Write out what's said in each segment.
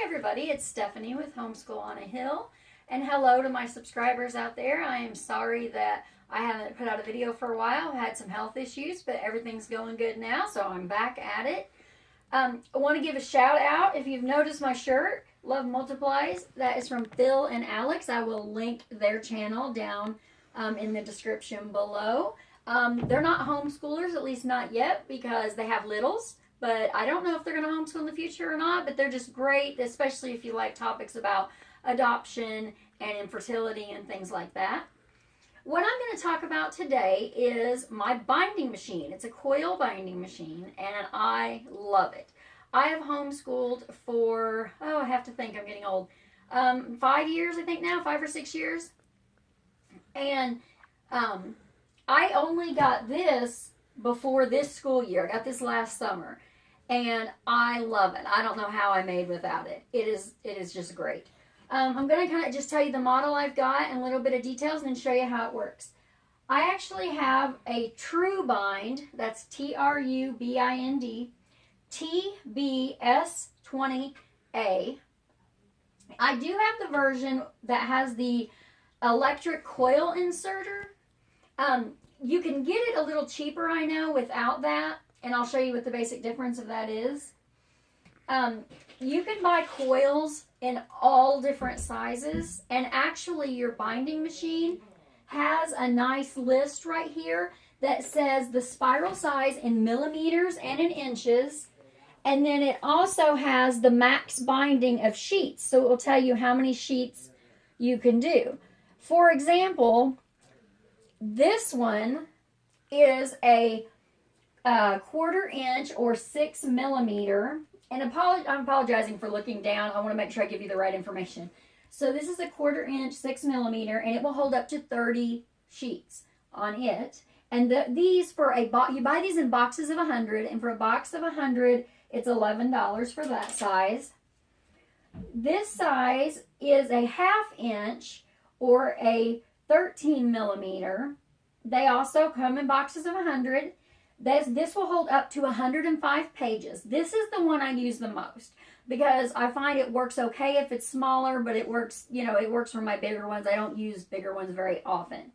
Hi everybody, it's Stephanie with Homeschool on a Hill, and hello to my subscribers out there. I am sorry that I haven't put out a video for a while. I had some health issues, but everything's going good now, so I'm back at it. I want to give a shout out. If you've noticed my shirt, Love Multiplies, that is from PhilandAlex. I will link their channel down in the description below. They're not homeschoolers, at least not yet, because they have littles. But I don't know if they're going to homeschool in the future or not, but they're just great, especially if you like topics about adoption and infertility and things like that. What I'm going to talk about today is my binding machine. It's a coil binding machine, and I love it. I have homeschooled for, I have to think, I'm getting old, 5 years, I think now, 5 or 6 years. And I only got this before this school year. I got this last summer. And I love it. I don't know how I made without it. It is just great. I'm going to kind of just tell you the model I've got and a little bit of details and then show you how it works. I actually have a TruBind, that's T-R-U-B-I-N-D, TBS20A. I do have the version that has the electric coil inserter. You can get it a little cheaper, I know, without that. And I'll show you what the basic difference of that is. You can buy coils in all different sizes. And actually, your binding machine has a nice list right here that says the spiral size in millimeters and in inches. And then it also has the max binding of sheets. So it will tell you how many sheets you can do. For example, this one is a 1/4 inch or 6 millimeter, and I'm apologizing for looking down. I want to make sure I give you the right information. So this is a 1/4 inch, 6 millimeter, and it will hold up to 30 sheets on it. And these for a box, you buy these in boxes of 100, and for a box of 100, it's $11 for that size. This size is a 1/2 inch or a 13 millimeter. They also come in boxes of 100. This will hold up to 105 pages. This is the one I use the most because I find it works okay if it's smaller, but it works, it works for my bigger ones. I don't use bigger ones very often.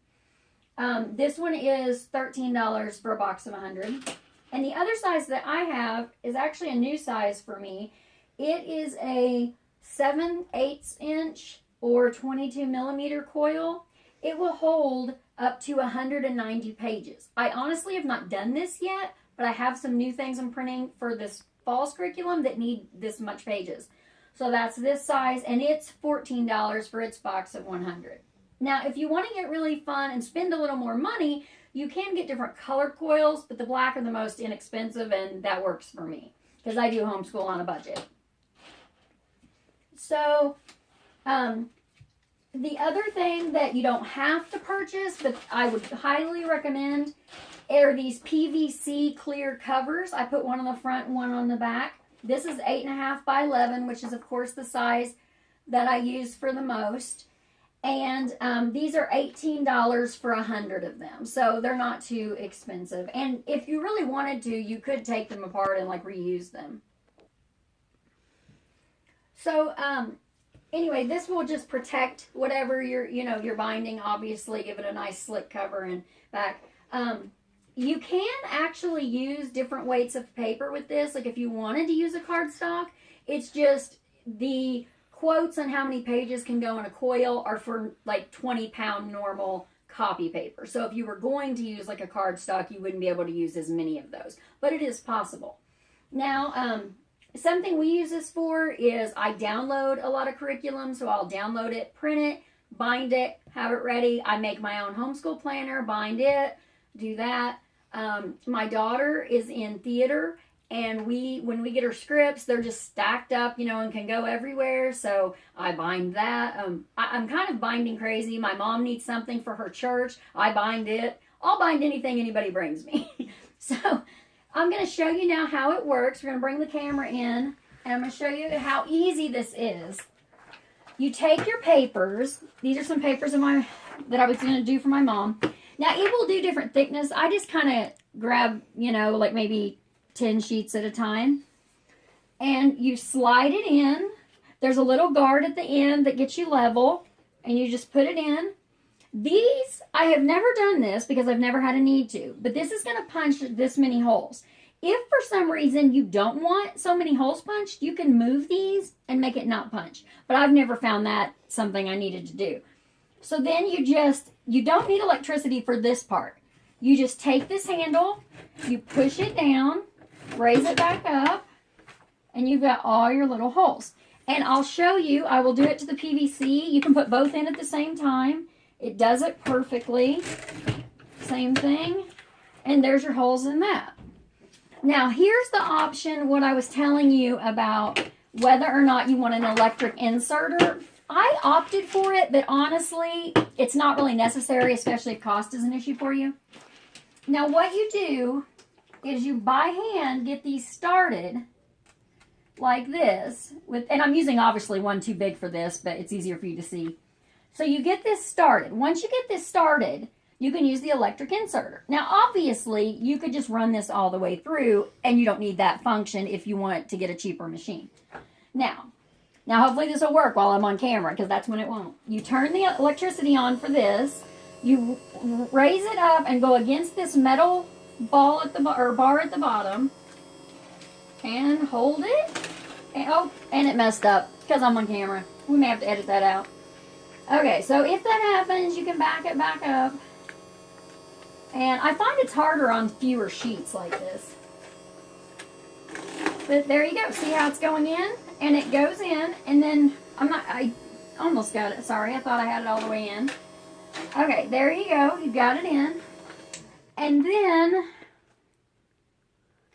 This one is $13 for a box of 100. And the other size that I have is actually a new size for me. It is a 7/8 inch or 22 millimeter coil. It will hold up to 190 pages. I honestly have not done this yet, but I have some new things I'm printing for this fall's curriculum that need this much pages. So that's this size, and it's $14 for its box of 100. Now, if you want to get really fun and spend a little more money, you can get different color coils, but the black are the most inexpensive, and that works for me because I do homeschool on a budget. So, the other thing that you don't have to purchase, but I would highly recommend, are these PVC Clear Covers. I put one on the front and one on the back. This is 8.5 by 11, which is, of course, the size that I use for the most. And these are $18 for 100 of them, so they're not too expensive. And if you really wanted to, you could take them apart and, reuse them. So, anyway, this will just protect whatever you're binding, obviously, give it a nice slick cover and back. You can actually use different weights of paper with this. Like if you wanted to use a cardstock, it's just the quotes on how many pages can go in a coil are for 20-pound normal copy paper. So if you were going to use a cardstock, you wouldn't be able to use as many of those. But it is possible. Now, something we use this for is I download a lot of curriculum, so I'll download it, print it, bind it, have it ready. I make my own homeschool planner, bind it, do that. My daughter is in theater, and when we get her scripts, they're just stacked up, and can go everywhere, so I bind that. I'm kind of binding crazy. My mom needs something for her church. I bind it. I'll bind anything anybody brings me. So I'm going to show you now how it works. We're going to bring the camera in, and I'm going to show you how easy this is. You take your papers. These are some papers that I was going to do for my mom. Now, it will do different thickness. I just kind of grab, maybe 10 sheets at a time. And you slide it in. There's a little guard at the end that gets you level, and you just put it in. These, I have never done this because I've never had a need to, but this is going to punch this many holes. If for some reason you don't want so many holes punched, you can move these and make it not punch. But I've never found that something I needed to do. So then you don't need electricity for this part. You just take this handle, you push it down, raise it back up, and you've got all your little holes. And I'll show you, I will do it to the PVC. You can put both in at the same time. It does it perfectly. Same thing. And there's your holes in that. Now, here's the option, what I was telling you about whether or not you want an electric inserter. I opted for it, but honestly, it's not really necessary, especially if cost is an issue for you. Now, what you do is you, by hand, get these started like this. And I'm using, obviously, one too big for this, but it's easier for you to see. So you get this started. Once you get this started, you can use the electric inserter. Now, obviously, you could just run this all the way through, and you don't need that function if you want to get a cheaper machine. Now hopefully this will work while I'm on camera, because that's when it won't. You turn the electricity on for this. You raise it up and go against this metal ball at the bar at the bottom, and hold it. And it messed up because I'm on camera. We may have to edit that out. Okay, so if that happens, you can back it back up. And I find it's harder on fewer sheets like this. But there you go. See how it's going in? And it goes in, and then I almost got it. Sorry, I thought I had it all the way in. Okay, there you go. You got it in. And then, can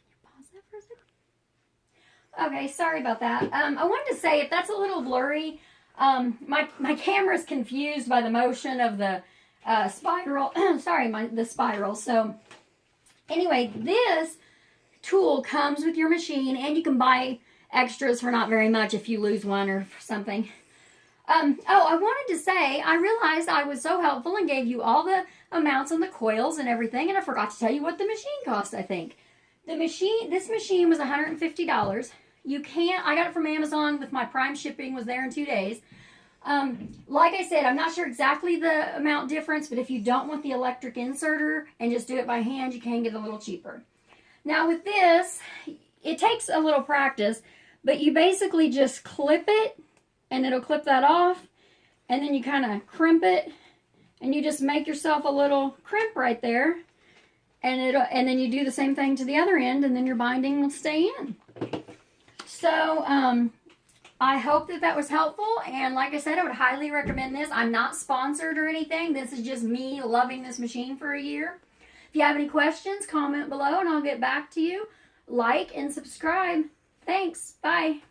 you pause that for a second? Okay, sorry about that. I wanted to say, if that's a little blurry, my camera's confused by the motion of the spiral. Sorry, the spiral. So anyway, this tool comes with your machine, and you can buy extras for not very much if you lose one or something. I wanted to say, I realized I was so helpful and gave you all the amounts on the coils and everything, and I forgot to tell you what the machine cost, I think. This machine was $150. I got it from Amazon with my Prime shipping, was there in 2 days. Like I said, I'm not sure exactly the amount difference, but if you don't want the electric inserter and just do it by hand, you can get a little cheaper. Now with this, it takes a little practice, but you basically just clip it, and it'll clip that off, and then you kind of crimp it, and you just make yourself a little crimp right there, and then you do the same thing to the other end, and then your binding will stay in. So, I hope that was helpful, and like I said, I would highly recommend this. I'm not sponsored or anything. This is just me loving this machine for a year. If you have any questions, comment below, and I'll get back to you. Like and subscribe. Thanks. Bye.